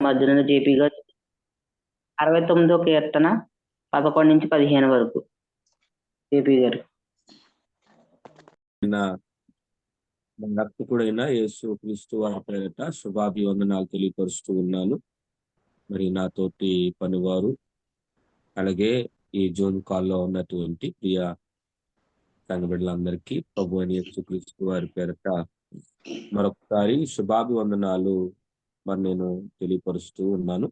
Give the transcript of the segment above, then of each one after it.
మధ్యలో జేపీ గారు 69వ కీర్తన 11-15 వరకు జేపీ గారు. మన రక్షకుడైన యేసు క్రీస్తు వారి పేరిట శుభాభివందనాలు తెలియపరుస్తూ ఉన్నాను. మరి నాతోటి పనివారు అలాగే ఈ జూన్ కాల్లో ఉన్నటువంటి ప్రియ సంఘ బిడ్డలందరికీ ప్రభు అయిన యేసు క్రీస్తు వారి పేరిట మరొకసారి శుభాభివందనాలు మరి నేను తెలియపరుస్తూ ఉన్నాను.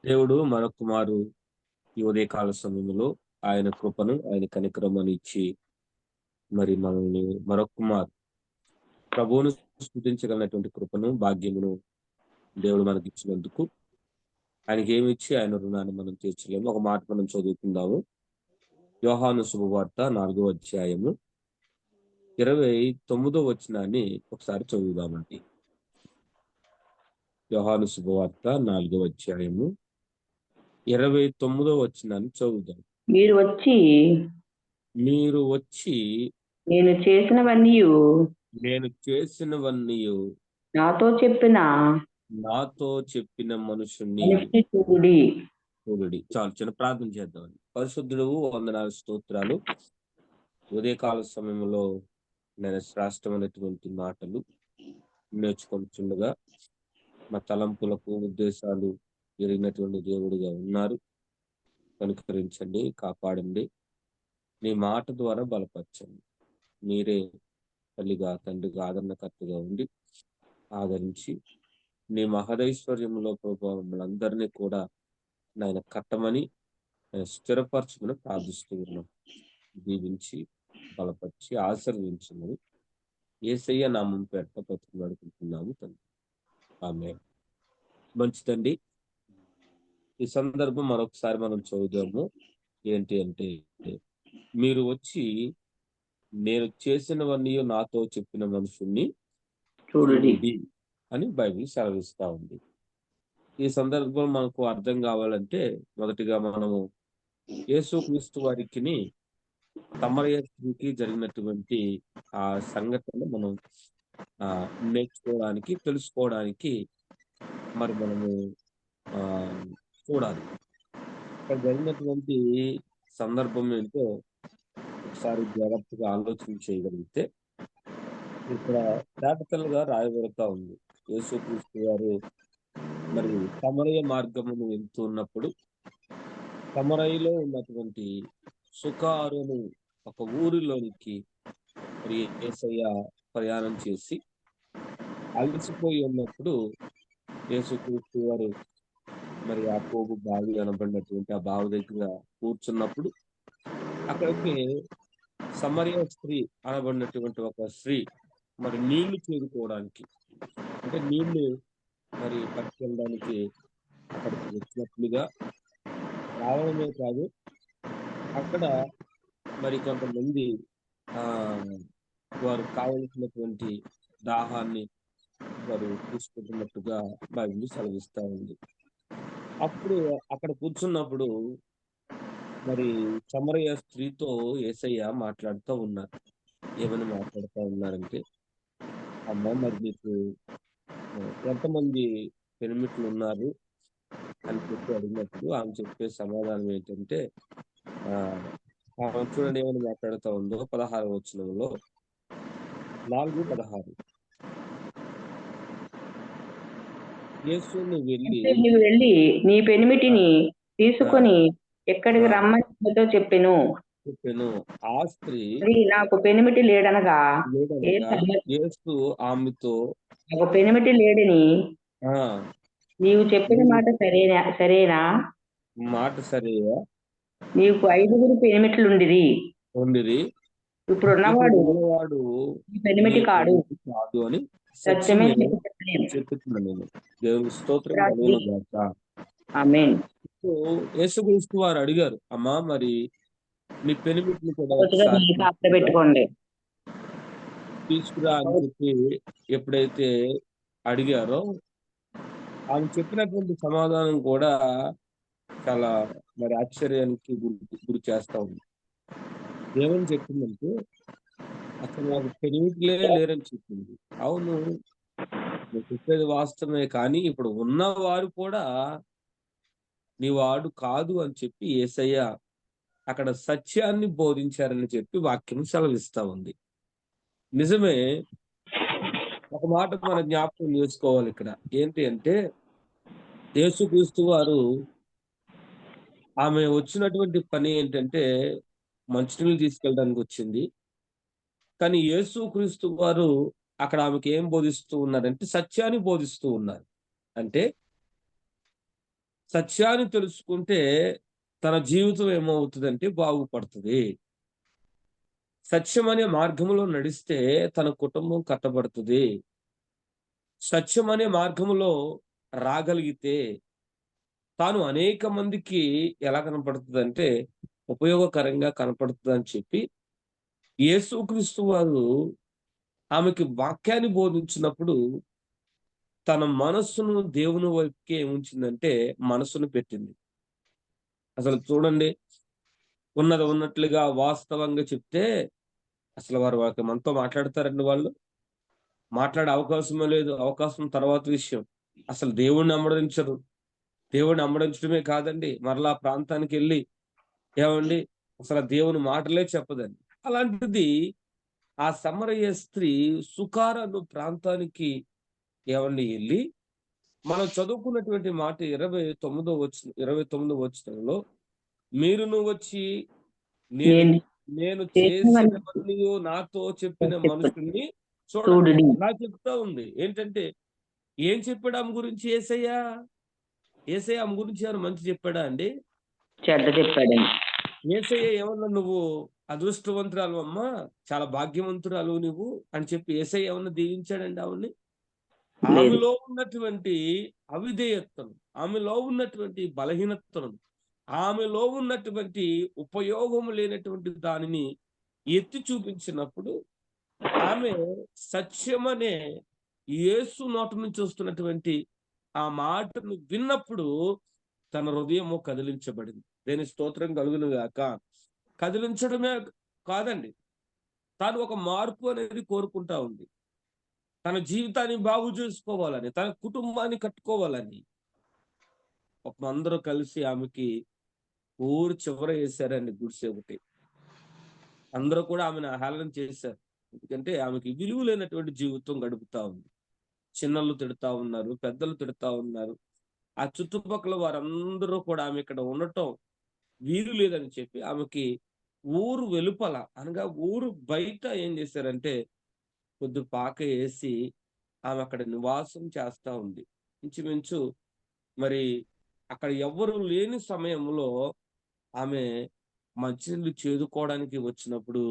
దేవుడు మరొకమారు ఈ ఉదయకాల సమయంలో ఆయన కృపను ఆయన కనికరమని ఇచ్చి మరి మనల్ని మరొకమారు ప్రభువును స్తుతించగలిగినటువంటి కృపను భాగ్యమును దేవుడు మనకి ఇచ్చినందుకు ఆయనకి ఏమి ఇచ్చి ఆయన రుణాన్ని మనం తీర్చలేము. ఒక మాట మనం చదువుకుందాము. యోహాను శుభవార్త 4వ అధ్యాయము 29వ వచనాన్ని ఒకసారి చదువుదామండి. యోహాను శుభవార్త 4వ అధ్యాయము 29వ వచనాన్ని చదువుదాం. మీరు వచ్చి నేను చేసినవన్నీ నాతో చెప్పిన మనుషుణ్ణి చూడుడి. చాలు, చిన్న ప్రార్థన చేద్దామని. పరిశుద్ధుడు, వందనాలు, స్తోత్రాలు. ఉదయకాల సమయంలో నేను శ్రేష్టమైనటువంటి మాటలు నేర్చుకుంటుండగా మా తలంపులకు ఉద్దేశాలు ఎరిగినటువంటి దేవుడిగా ఉన్నారు. కనుకరించండి, కాపాడండి. నీ మాట ద్వారా బలపరచండి. మీరే తల్లిగా తండ్రిగా ఆదరణకర్తగా ఉండి ఆదరించి నీ మహదైశ్వర్యంలో మమ్మల్ని అందరినీ కూడా నాయన కట్టమని స్థిరపరచుకుని ప్రార్థిస్తూ ఉన్నాం. దీవించి బలపరిచి ఆశీర్వదించమని యేసయ్య నామం పేరిట బ్రతుకులాడుకుంటున్నాము తండ్రి. ఆమేన్. మంచిదండి. ఈ సందర్భం మరొకసారి మనం చదువుదాము. ఏంటి అంటే, మీరు వచ్చి నేను చేసినవన్నీ నాతో చెప్పిన మనుషుల్ని చూడండి అని బైబిల్ సెలవిస్తా ఉంది. ఈ సందర్భం మనకు అర్థం కావాలంటే మొదటిగా మనము యేసుక్రీస్తు వారికి సమరయ స్త్రీకి జరిగినటువంటి ఆ సంఘటన మనం నేర్చుకోవడానికి, తెలుసుకోవడానికి మరి మనము చూడాలి. ఇక్కడ జరిగినటువంటి సందర్భం ఏంటో ఒకసారి జాగ్రత్తగా ఆలోచన చేయగలిగితే ఇక్కడ తేటతెల్లగా రాయబడతా ఉంది. యేసుక్రీస్తు వారు మరి సమరయ మార్గమును వెళ్తున్నప్పుడు సమరయలో ఉన్నటువంటి సుకారు అనే ఒక ఊరిలోనికి మరి యేసయ్య ప్రయాణం చేసి అలసిపోయి ఉన్నప్పుడు యేసుక్రీస్తు వారు మరి ఆ పోగు బావి అనబడినటువంటి ఆ బావి దగ్గర కూర్చున్నప్పుడు అక్కడికి సమరయ స్త్రీ అనబడినటువంటి ఒక స్త్రీ మరి నీళ్లు చేరుకోవడానికి, అంటే నీళ్లు మరి పట్టుకెళ్ళడానికి అక్కడికి వచ్చినట్లుగా రావడమే కాదు, అక్కడ మరి కొంతమంది వారు కావలసినటువంటి దాహాన్ని వారు తీసుకుంటున్నట్టుగా బైబిల్ సెలవిస్తా ఉంది. అప్పుడు అక్కడ కూర్చున్నప్పుడు మరి సమరయ స్త్రీతో యేసయ్య మాట్లాడుతూ ఉన్నారు. ఏమని మాట్లాడుతూ ఉన్నారంటే, అమ్మ, మరి నీకు ఎంతమంది పెనిమిట్లు ఉన్నారు అని చెప్పి అడిగినప్పుడు ఆమె చెప్పే సమాధానం ఏంటంటే, చూడండి ఏమని మాట్లాడుతూ ఉందో 16వ వచనంలో 4:16. యేసు నువ్వు వెళ్ళి నీ పెనిమిటిని తీసుకొని ఎక్కడికి రమ్మని చెప్పెను. ఆ స్త్రీ నాకు పెనిమిటి లేడనగా యేసు ఆమెతో ఒక పెనిమిటి లేడని నీవు చెప్పిన మాట సరేనా? మాట సరేయా? నీకు 5 పెనిమిట్లుండిరి. ఇప్పుడు ఉన్నవాడు పెనిమిటి కాడు అని సత్యమే చెప్తున్నాను నేను. దేవుని స్తోత్రం. ఆమేన్. యేసుక్రీస్తు వారు అడిగారు, అమ్మా మరి నీ పెనిమిటిని కూడా పెట్టుకోండి తీసుకురా అని చెప్పి ఎప్పుడైతే అడిగారో ఆమె చెప్పినటువంటి సమాధానం కూడా చాలా మరి ఆశ్చర్యానికి గురి చేస్తా ఉంది. ఏమని చెప్పిందంటే, అసలు నాకు పెనిమిటిలే లేరని చెప్పింది. అవును, నువ్వు చెప్పేది వాస్తవమే, కానీ ఇప్పుడు ఉన్నవారు కూడా నీ వాడు కాదు అని చెప్పి యేసయ్య అక్కడ సత్యాన్ని బోధించారని చెప్పి వాక్యం సెలవిస్తా ఉంది. నిజమే. ఒక మాట మనం జ్ఞాపకం చేసుకోవాలి ఇక్కడ. ఏంటి అంటే యేసుక్రీస్తు వారు ఆమె వచ్చినటువంటి పని ఏంటంటే మంచినీళ్ళు తీసుకెళ్ళడానికి వచ్చింది. కానీ యేసుక్రీస్తు వారు అక్కడ ఆమెకి ఏం బోధిస్తూ ఉన్నారంటే సత్యాన్ని బోధిస్తూ ఉన్నారు. అంటే సత్యాన్ని తెలుసుకుంటే తన జీవితం ఏమవుతుందంటే బాగుపడుతుంది. సత్యం అనే మార్గంలో నడిస్తే తన కుటుంబం కట్టబడుతుంది. సత్యం అనే మార్గంలో రాగలిగితే తాను అనేక మందికి ఎలా కనపడుతుందంటే ఉపయోగకరంగా కనపడుతుందని చెప్పి యేసుక్రీస్తు వారు ఆమెకి వాక్యాన్ని బోధించినప్పుడు తన మనస్సును దేవుని వైపుకే ఉంచిందంటే మనసును పెట్టింది. అసలు చూడండి, ఉన్నది ఉన్నట్లుగా వాస్తవంగా చెప్తే అసలు వారు మనతో మాట్లాడతారండి వాళ్ళు? మాట్లాడే అవకాశమే లేదు. అవకాశం తర్వాత విషయం. అసలు దేవుడిని అమ్మడించరు. దేవుడిని అమ్మడించడమే కాదండి, మరలా ఆ ప్రాంతానికెళ్ళి ఏవండి అసలు ఆ దేవుని మాటలే చెప్పదండి. అలాంటిది ఆ సమరయ స్త్రీ సుకార్ అను ప్రాంతానికి ఏవండి ఎళ్లి మనం చదువుకున్నటువంటి మాట 29వ వచనంలో మీరును వచ్చి నేను నేను నేను చేసినవన్నీ చేసినవన్నీయు నాతో చెప్పిన చెప్పాడు. మనుషుల్ని చూడండి. చూడుడి అలా చెప్తా ఉంది. ఏంటంటే ఏం చెప్పాడు ఆమె గురించి యేసయ్య? యేసయ్య ఆమె గురించి ఏమైనా మంచి చెప్పాడా అండి? చెడ్డ చెప్పాడండి. యేసయ్య ఏమన్నా నువ్వు అదృష్టవంతురాలువమ్మా, చాలా భాగ్యవంతురాలు నువ్వు అని చెప్పి యేసయ్య ఏమన్నా దీవించాడండి ఆవిడని? లేదు. ఆమెలో ఉన్నటువంటి అవిధేయతను, ఆమెలో ఉన్నటువంటి బలహీనతను, ఆమెలో ఉన్నటువంటి ఉపయోగం లేనటువంటి దానిని ఎత్తి చూపించినప్పుడు ఆమె సత్యమనే యేసు నోటి నుంచి వస్తున్నటువంటి ఆ మాటను విన్నప్పుడు తన హృదయము కదిలించబడింది. దేని స్తోత్రం కలుగును గాక. కదిలించడమే కాదండి, తాను ఒక మార్పు అనేది కోరుకుంటా ఉంది. తన జీవితాన్ని బాగు చేసుకోవాలని, తన కుటుంబాన్ని కట్టుకోవాలని పాపం అందరూ కలిసి ఆమెకి ఊరు చివర యేసారండి గుడిసె ఒకటి. అందరూ కూడా ఆమెను హేళన చేశారు. ఎందుకంటే ఆమెకి విలువ లేనటువంటి జీవితం గడుపుతా ఉంది. చిన్నలు తిడతా ఉన్నారు, పెద్దలు తిడతా ఉన్నారు. ఆ చుట్టుపక్కల వారందరూ కూడా ఆమె ఇక్కడ ఉండటం వీలు లేదని చెప్పి ఆమెకి ఊరు వెలుపల అనగా ఊరు బయట ఏం చేశారంటే కొద్ది పాక ఏసి ఆమె అక్కడ నివాసం చేస్తా ఉంది. ఇంచుమించు మరి అక్కడ ఎవ్వరు లేని సమయంలో ఆమె మంచినీళ్ళు చేదుకోవడానికి వచ్చినప్పుడు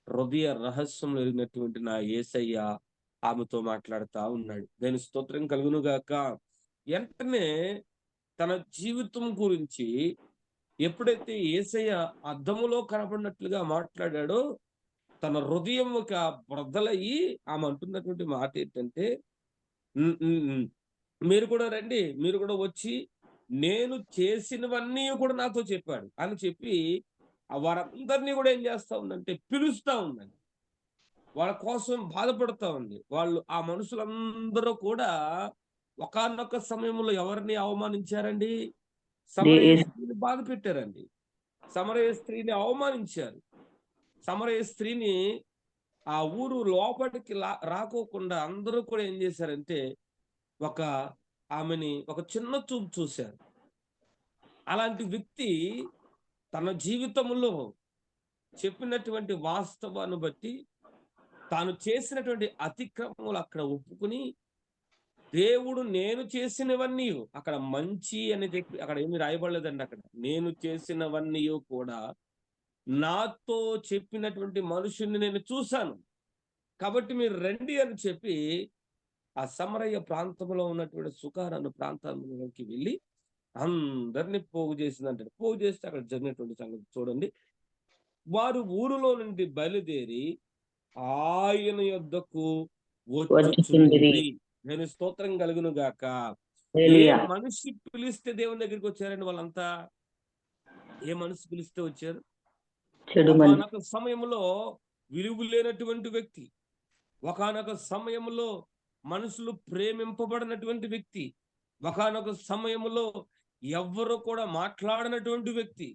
హృదయ రహస్యంలో ఎరిగినటువంటి నా యేసయ్య ఆమెతో మాట్లాడుతా ఉన్నాడు. దాని స్తోత్రం కలుగును గాక. వెంటనే తన జీవితం గురించి ఎప్పుడైతే యేసయ్య అద్దములో కనబడినట్లుగా మాట్లాడాడో తన హృదయం ఒక బ్రద్దలయ్యి ఆమె అంటున్నటువంటి మాట ఏంటంటే "ఉమ్, ఉమ్, ఉమ్, మీరు కూడా రండి, మీరు కూడా వచ్చి నేను చేసినవన్నీ కూడా నాతో చెప్పాడు" అని చెప్పి ఆ వారందరినీ కూడా ఏం చేస్తా ఉందంటే పిలుస్తా ఉందండి. వాళ్ళ కోసం బాధపడతా ఉంది. వాళ్ళు ఆ మనుషులందరూ కూడా ఒకానొక సమయంలో ఎవరిని అవమానించారండి? సమరయ యేసు స్త్రీని బాధ పెట్టారండి. సమరయ స్త్రీని అవమానించారు. సమరయ స్త్రీని ఆ ఊరు లోపటికి రాకోకుండా అందరూ కూడా ఏం చేశారంటే ఒక ఆమెని ఒక చిన్న చూపు చూశారు. అలాంటి వ్యక్తి తన జీవితంలో చెప్పినటువంటి వాస్తవాన్ని బట్టి తాను చేసినటువంటి అతిక్రమములు అక్కడ ఒప్పుకుని దేవుడు నేను చేసినవన్నీ అక్కడ మంచి అని చెప్పి అక్కడ ఏమి రాయబడలేదండి. అక్కడ నేను చేసినవన్నీ కూడా నాతో చెప్పినటువంటి మనుషుల్ని నేను చూశాను, కాబట్టి మీరు రండి అని చెప్పి ఆ సమరయ్య ప్రాంతంలో ఉన్నటువంటి సుకార్ అన్న ప్రాంతంలోకి వెళ్ళి అందరినీ పోగు చేసిందంటే పోగు చేస్తే అక్కడ జరిగినటువంటి సంగతి చూడండి. వారు ఊరిలో నుండి బయలుదేరి ఆయన యొద్దకు వచ్చుచుండిరి. వచ్చుచుండిరి. నేను స్తోత్రం కలుగును గాక. ఏ హల్లెలూయా. మనిషి పిలిస్తే దేవుని దగ్గరికి వచ్చారండి వాళ్ళంతా? ఏ మనిషి పిలిస్తే వచ్చారు? చెడు మనిషి. ఒకానొక సమయంలో విలువ లేనటువంటి వ్యక్తి, ఒకానొక సమయంలో మనుషులు ప్రేమింపబడినటువంటి వ్యక్తి, ఒకానొక సమయంలో ఎవ్వరు కూడా మాట్లాడనటువంటి వ్యక్తి,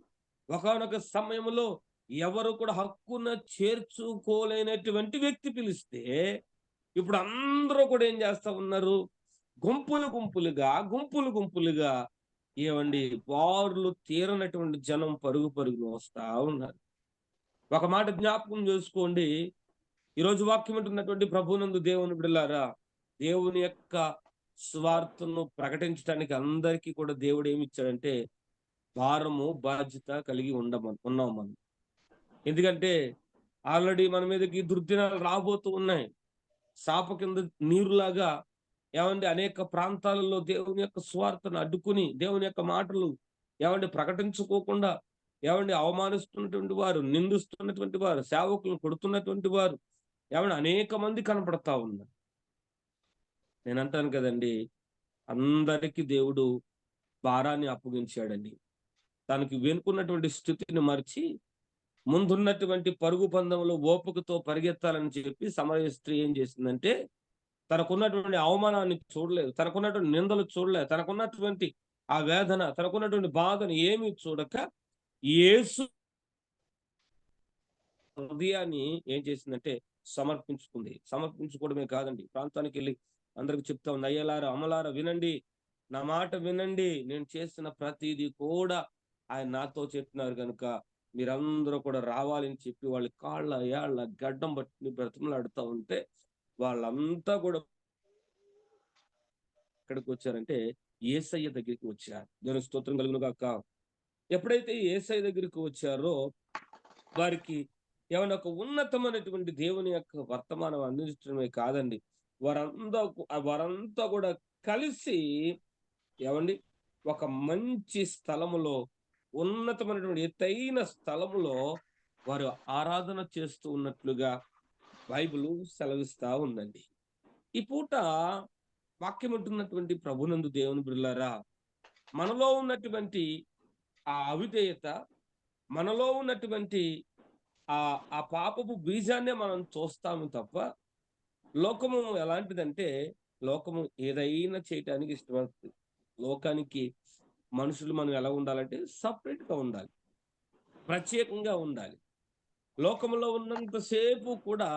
ఒకానొక సమయంలో ఎవరు కూడా హక్కున చేర్చుకోలేనటువంటి వ్యక్తి పిలిస్తే, ఇప్పుడు అందరూ కూడా ఏం చేస్తా ఉన్నారు? గుంపులుగా ఏవండి బారులు తీరనటువంటి జనం పరుగు పరుగున వస్తా ఉన్నారు. ఒక మాట జ్ఞాపకం చేసుకోండి. ఈరోజు వాక్యం ఉంటున్నటువంటి ప్రభునందు దేవుని బిడ్డలారా, దేవుని యొక్క స్వార్థను ప్రకటించడానికి అందరికీ కూడా దేవుడు ఏమి ఇచ్చాడంటే భారము బాధ్యత కలిగి ఉన్నాం మనం. ఎందుకంటే ఆల్రెడీ మన మీదకి దుర్దినాలు రాబోతూ ఉన్నాయి. శాప కింద నీరులాగా ఏమండి అనేక ప్రాంతాలలో దేవుని యొక్క స్వార్థను అడ్డుకుని దేవుని యొక్క మాటలు ఏమండి ప్రకటించుకోకుండా ఏమండి అవమానిస్తున్నటువంటి వారు, నిందిస్తున్నటువంటి వారు, సేవకులను కొడుతున్నటువంటి వారు ఏమండి అనేక మంది కనపడతా ఉన్నారు. నేను అంటాను కదండి, అందరికీ దేవుడు భారాన్ని అప్పగించాడండి. తనకి వెనుకున్నటువంటి స్థితిని మరిచి ముందున్నటువంటి పరుగు పందెంలో ఓపికతో పరిగెత్తాలని చెప్పి సమరయ స్త్రీ ఏం చేసిందంటే, తనకున్నటువంటి అవమానాన్ని చూడలేదు, తనకున్నటువంటి నిందలు చూడలేదు, తనకున్నటువంటి ఆ వేదన, తనకున్నటువంటి బాధను ఏమీ చూడక యేసు హృదయాన్ని ఏం చేసిందంటే సమర్పించుకుంది. సమర్పించుకోవడమే కాదండి, ప్రాంతానికి వెళ్ళి అందరికి చెప్తా ఉంది, అయ్యలారా అమ్మలారా వినండి, నా మాట వినండి, నేను చేసిన ప్రతిదీ కూడా ఆయన నాతో చెప్పినారు కనుక మీరందరూ కూడా రావాలని చెప్పి వాళ్ళ కాళ్ళ ఏళ్ళ గడ్డం బట్టి బ్రతిమలాడుతూ ఉంటే వాళ్ళంతా కూడా ఎక్కడికి వచ్చారంటే యేసయ్య దగ్గరికి వచ్చారు. దేవుని స్తోత్రం కలుగును గాక. ఎప్పుడైతే యేసయ్య దగ్గరికి వచ్చారో వారికి ఏమన్నా ఒక ఉన్నతమైనటువంటి దేవుని యొక్క వర్తమానం అందించడమే కాదండి, వారంతా కూడా కలిసి ఏమండి ఒక మంచి స్థలములో, ఉన్నతమైనటువంటి ఎత్తైన స్థలములో వారు ఆరాధన చేస్తూ ఉన్నట్లుగా బైబిల్ సెలవిస్తా ఉందండి. ఈ పూట వాక్యం ఉంటున్నటువంటి ప్రభునందు దేవుని బిడ్డలారా, మనలో ఉన్నటువంటి ఆ అవిధేయత, మనలో ఉన్నటువంటి ఆ పాపపు బీజాన్నే మనం చూస్తాము తప్ప, లోకము ఎలాంటిదంటే లోకము ఏదైనా చేయటానికి ఇష్టపడుతుంది. లోకానికి మనుషులు మనం ఎలా ఉండాలంటే సపరేట్ గా ఉండాలి, ప్రత్యేకంగా ఉండాలి. లోకంలో ఉన్నంతసేపు కూడా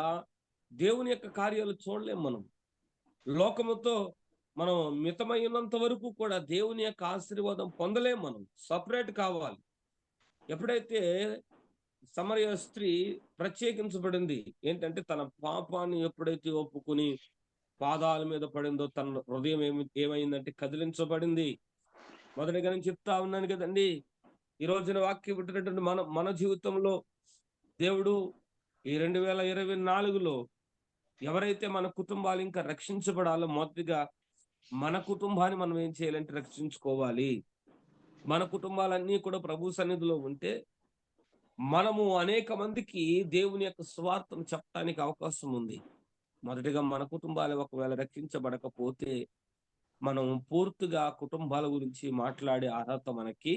దేవుని యొక్క కార్యాలు చూడలేం మనం. లోకముతో మనం మితమైనంత వరకు కూడా దేవుని యొక్క ఆశీర్వాదం పొందలేం. మనం సపరేట్ కావాలి. ఎప్పుడైతే సమరయ స్త్రీ ప్రత్యేకించబడింది ఏంటంటే, తన పాపాన్ని ఎప్పుడైతే ఒప్పుకుని పాదాల మీద పడిందో తన హృదయం ఏమైందంటే కదిలించబడింది. మొదటిగా నేను చెప్తా ఉన్నాను కదండి, ఈ రోజున వాక్యం పుట్టినటువంటి మన జీవితంలో దేవుడు ఈ 2024లో ఎవరైతే మన కుటుంబాలు ఇంకా రక్షించబడాలో, మొదటిగా మన కుటుంబాన్ని మనం ఏం చేయాలంటే రక్షించుకోవాలి. మన కుటుంబాలన్నీ కూడా ప్రభు సన్నిధిలో ఉంటే మనము అనేక మందికి దేవుని యొక్క స్వార్థను చెప్పడానికి అవకాశం ఉంది. మొదటిగా మన కుటుంబాలు ఒకవేళ రక్షించబడకపోతే మనం పూర్తిగా కుటుంబాల గురించి మాట్లాడే అర్హత మనకి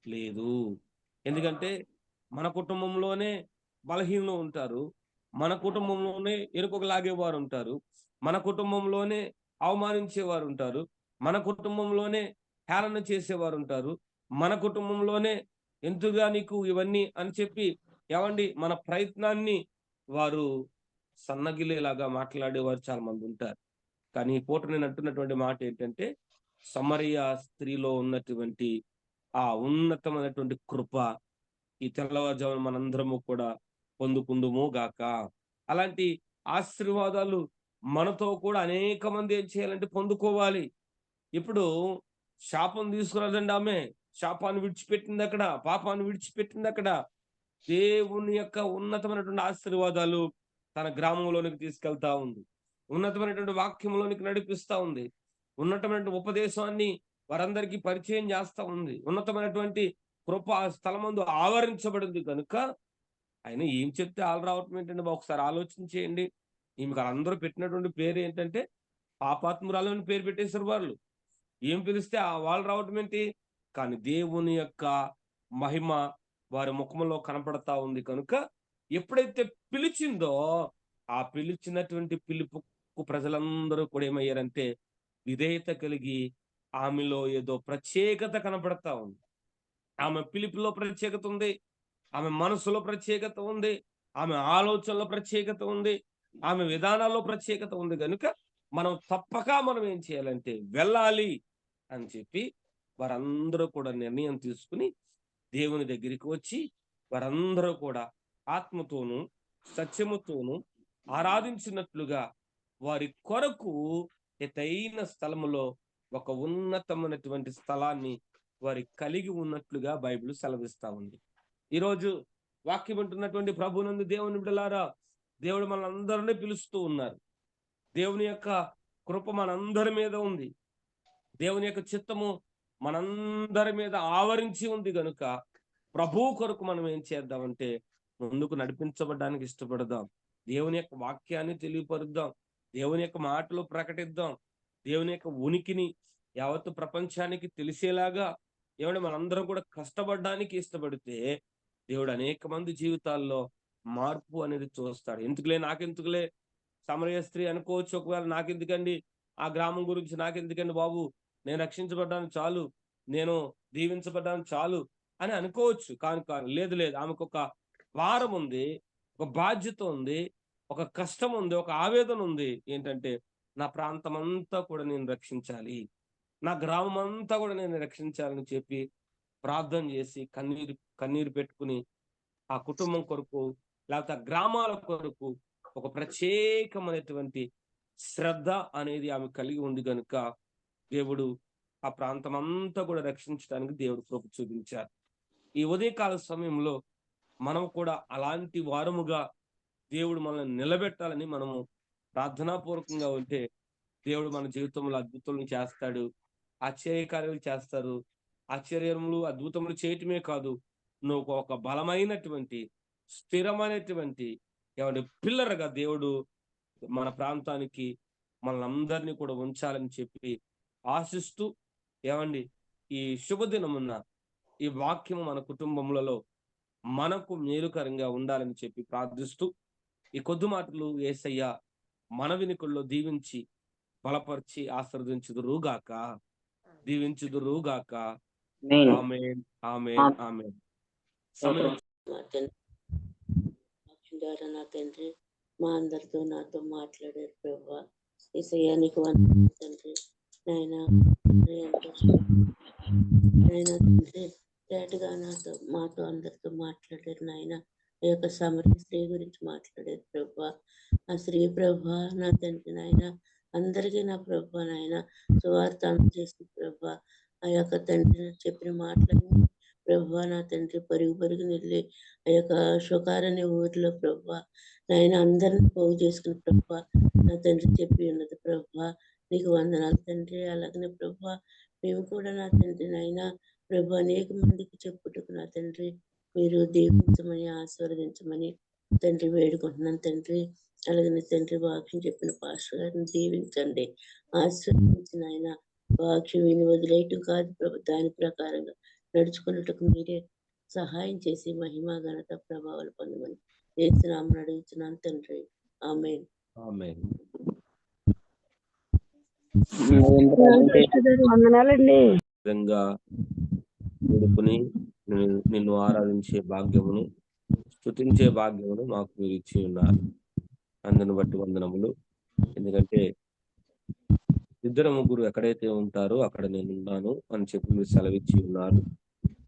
లేదు. ఎందుకంటే మన కుటుంబంలోనే బలహీనలు ఉంటారు, మన కుటుంబంలోనే ఎరుకకు లాగేవారు ఉంటారు, మన కుటుంబంలోనే అవమానించేవారు ఉంటారు, మన కుటుంబంలోనే హేళన చేసేవారు ఉంటారు, మన కుటుంబంలోనే ఎందుగా నీకు ఇవన్నీ అని చెప్పి ఏమండి మన ప్రయత్నాన్ని వారు సన్నగిలేలాగా మాట్లాడేవారు చాలా మంది ఉంటారు. కానీ ఈ పూట నేను అంటున్నటువంటి మాట ఏంటంటే, సమరయ స్త్రీలో ఉన్నటువంటి ఆ ఉన్నతమైనటువంటి కృప ఈ తెల్లవారుజామున మనందరము కూడా పొందుకుందుము గాక. అలాంటి ఆశీర్వాదాలు మనతో కూడా అనేక మంది ఏం చేయాలంటే పొందుకోవాలి. ఇప్పుడు శాపం తీసుకురాదండి ఆమె, శాపాన్ని విడిచిపెట్టింది అక్కడ, పాపాన్ని విడిచిపెట్టింది అక్కడ. దేవుని యొక్క ఉన్నతమైనటువంటి ఆశీర్వాదాలు తన గ్రామంలోనికి తీసుకెళ్తా ఉంది, ఉన్నతమైనటువంటి వాక్యంలోనికి నడిపిస్తా ఉంది, ఉన్నతమైనటువంటి ఉపదేశాన్ని వారందరికీ పరిచయం చేస్తా ఉంది, ఉన్నతమైనటువంటి కృప స్థలమందు ఆవరించబడింది కనుక ఆయన ఏం చెప్తే ఆలు రావటం ఏంటంటే ఒకసారి ఆలోచించేయండి. ఈమెకు అందరూ పెట్టినటువంటి పేరు ఏంటంటే పాపాత్మురాలు అని పేరు పెట్టేశారు వాళ్ళు. ఏం పిలిస్తే వాళ్ళు రావటం ఏంటి? కానీ దేవుని యొక్క మహిమ వారి ముఖంలో కనపడతా ఉంది కనుక ఎప్పుడైతే పిలిచిందో ఆ పిలిచినటువంటి పిలుపు ప్రజలందరూ కూడా ఏమయ్యారంటే విధేయత కలిగి ఆమెలో ఏదో ప్రత్యేకత కనబడతా ఉంది. ఆమె పిలుపులో ప్రత్యేకత ఉంది, ఆమె మనసులో ప్రత్యేకత ఉంది, ఆమె ఆలోచనలో ప్రత్యేకత ఉంది, ఆమె విధానాల్లో ప్రత్యేకత ఉంది. కనుక మనం ఏం చేయాలంటే వెళ్ళాలి అని చెప్పి వారందరూ కూడా నిర్ణయం తీసుకుని దేవుని దగ్గరికి వచ్చి వారందరూ కూడా ఆత్మతోనూ సత్యముతోనూ ఆరాధించినట్లుగా వారి కొరకు ఎత్తైన స్థలములో ఒక ఉన్నతమైనటువంటి స్థలాన్ని వారి కలిగి ఉన్నట్లుగా బైబిల్ సెలవిస్తా ఉంది. ఈరోజు వాక్యం వింటున్నటువంటి ప్రభునందు దేవుని బిడ్డలారా, దేవుడు మనందరినీ పిలుస్తూ ఉన్నారు. దేవుని యొక్క కృప మనందరి మీద ఉంది. దేవుని యొక్క చిత్తము మనందరి మీద ఆవరించి ఉంది. గనుక ప్రభువు కొరకు మనం ఏం చేద్దామంటే ముందుకు నడిపించబడడానికి ఇష్టపడదాం. దేవుని యొక్క వాక్యాన్ని తెలియపరుద్దాం, దేవుని యొక్క మాటలు ప్రకటిద్దాం, దేవుని యొక్క ఉనికిని యావత్తు ప్రపంచానికి తెలిసేలాగా మనందరం కూడా కష్టపడడానికి ఇష్టపడితే దేవుడు అనేక మంది జీవితాల్లో మార్పు అనేది చూస్తాడు. నాకెందుకులే సమరయ స్త్రీ అనుకోవచ్చు. ఒకవేళ నాకెందుకండి ఆ గ్రామం గురించి, నాకెందుకండి బాబు, నేను రక్షించబడ్డాను చాలు, నేను దీవించబడ్డాను చాలు అని అనుకోవచ్చు. కాను లేదు, ఆమెకు ఒక భారం ఉంది, ఒక బాధ్యత ఉంది, ఒక కష్టం ఉంది, ఒక ఆవేదన ఉంది. ఏంటంటే నా ప్రాంతం అంతా కూడా నేను రక్షించాలి, నా గ్రామం అంతా కూడా నేను రక్షించాలని చెప్పి ప్రార్థన చేసి కన్నీరు పెట్టుకుని ఆ కుటుంబం కొరకు లేకపోతే ఆ గ్రామాల కొరకు ఒక ప్రత్యేకమైనటువంటి శ్రద్ధ అనేది ఆమె కలిగి ఉంది. కనుక దేవుడు ఆ ప్రాంతం అంతా కూడా రక్షించడానికి దేవుడు కృప చూపించారు. ఈ ఉదయకాల సమయంలో మనం కూడా అలాంటి వారముగా దేవుడు మనల్ని నిలబెట్టాలని మనము ప్రార్థనాపూర్వకంగా ఉంటే దేవుడు మన జీవితంలో అద్భుతాలను చేస్తాడు, ఆశ్చర్యకార్యాలు చేస్తారు. ఆశ్చర్యములు అద్భుతములు చేయటమే కాదు, నువ్వు ఒక బలమైనటువంటి స్థిరమైనటువంటి పిల్లర్గా దేవుడు మన ప్రాంతానికి మనందరినీ కూడా ఉంచాలని చెప్పి ఆశిస్తూ ఈ శుభదినమున్న ఈ వాక్యము మన కుటుంబములలో మనకు మేలుకరంగా ఉండాలని చెప్పి ప్రార్థిస్తూ ఈ కొద్ది మాటలు యేసయ్య మన వినికుల్లో దీవించి బలపరిచి ఆశీర్వదించుదురుగాక. ఆమేన్, ఆమేన్, ఆమేన్. ద్వారా నా తండ్రి మా అందరితో నాతో మాట్లాడారు ప్రభువా. యేసయ్య నీకు వందనాలు తండ్రి. నాయన తండ్రి డైరెక్ట్గా మాతో అందరితో మాట్లాడారు నాయన. ఈ యొక్క సమరయ స్త్రీ గురించి మాట్లాడారు ప్రభువా. ఆ స్త్రీ ప్రభువా నా తండ్రి నాయన అందరికీ నా ప్రభువా నాయన సువార్త అందజేసిన ప్రభువా. ఆ యొక్క తండ్రి చెప్పిన మాటలన్నీ ప్రభువా నా తండ్రి పరుగు వెళ్ళి ఆ యొక్క షుకార్ అనే ఊరిలో ప్రభువా నాయన అందరిని పోగు చేసుకుని ప్రభువా నా తండ్రి చెప్పి ఉన్నది ప్రభువా. నీకు వందనాలు తండ్రి. అలాగనే ప్రభువా మేము కూడా నా తండ్రి నాయన ప్రభు అనేక మందికి చెప్పుటకు నా తండ్రి మీరు దీవించమని ఆశీర్వదించమని తండ్రి వేడుకుంటున్నాను తండ్రి. అలాగే తండ్రి వాక్యం చెప్పిన పాస్టర్ గారిని దీవించండి, ఆశీర్వదించిన ఆయన వాక్యం విని వదిలేయటం కాదు ప్రభు, దాని ప్రకారంగా నడుచుకున్నట్టుకు మీరే సహాయం చేసి మహిమ ఘనత ప్రభావాలు పొందమని యేసు నామమున అడుగుతున్నాను తండ్రి. ఆమేన్. విధంగా కొడుకుని నిన్ను ఆరాధించే భాగ్యమును, స్తుతించే భాగ్యమును మాకు మీరు ఇచ్చి ఉన్నారు. అందును బట్టి వందనములు. ఎందుకంటే 2 3 ఎక్కడైతే ఉంటారో అక్కడ నేను ఉన్నాను అని చెప్పి మీరు సెలవిచ్చి ఉన్నారు.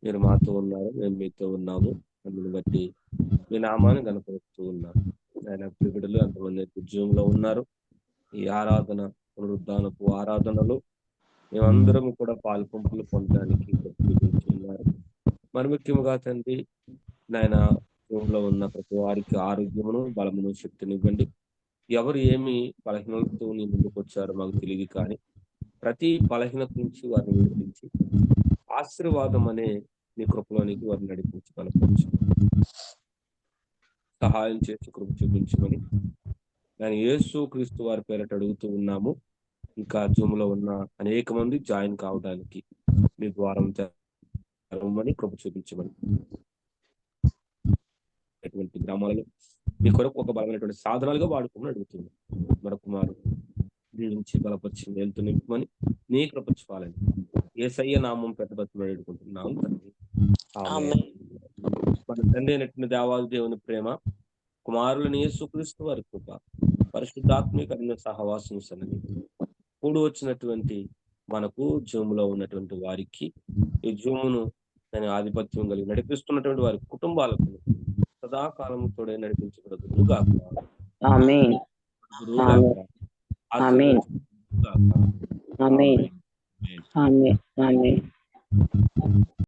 మీరు మాతో ఉన్నారు, మేము మీతో ఉన్నాము. అందుని బట్టి మీ నామాన్ని కనపరుస్తూ ఉన్నారు. ఆయన ప్రియుడులు ఎంతమంది ఉద్యోగంలో ఉన్నారు. ఈ ఆరాధన పునరుద్ధానపు ఆరాధనలు మేమందరం కూడా పాల్పంపులు పొందడానికి ఉన్నారు. మరి ముఖ్యంగా తండ్రి నాయన భూమిలో ఉన్న ప్రతి వారికి ఆరోగ్యమును బలమును శక్తినివ్వండి. ఎవరు ఏమి బలహీనతతో నీ ముందుకు వచ్చారో మాకు తెలియదు, కానీ ప్రతి బలహీనత నుంచి వారిని విడిపించి ఆశీర్వాదం అనే నీ కృపలోనికి వారిని నడిపించి బలపరచు, సహాయం చేసి కృప చూపించమని నేను యేసు క్రీస్తు వారి పేరట అడుగుతూ ఉన్నాము. ఇంకా జూమ్లో ఉన్న అనేక మంది జాయిన్ కావడానికి మీ ద్వారం తెరవమని కృప చూపించమని, అటువంటి గ్రామాలలో మీ కొరకు ఒక బలమైనటువంటి సాధనాలుగా వాడుకోమని అడుగుతుంది. మరొక మారు దీవించి బలపరిచి మేలుతో నింపమని నీ కృప చూపాలని యేసయ్య నామం పెద్ద బతిమని అడుగుకుంటున్నాం తండ్రి. ఆమేన్. మన తండ్రి అయినటువంటి దేవాది దేవుని ప్రేమ, కుమారులని యేసుక్రీస్తు వారి కృప, పరిశుద్ధాత్మిక సహవాసం సన్నది కూడి వచ్చినటువంటి మనకు జూములో ఉన్నటువంటి వారికి, ఈ జూమును దాని ఆధిపత్యం కలిగి నడిపిస్తున్నటువంటి వారి కుటుంబాలకు సదాకాలం తోడే నడిపించబడుతుంది గాక. ఆమేన్. ఆమేన్. ఆమేన్. ఆమేన్. ఆమేన్.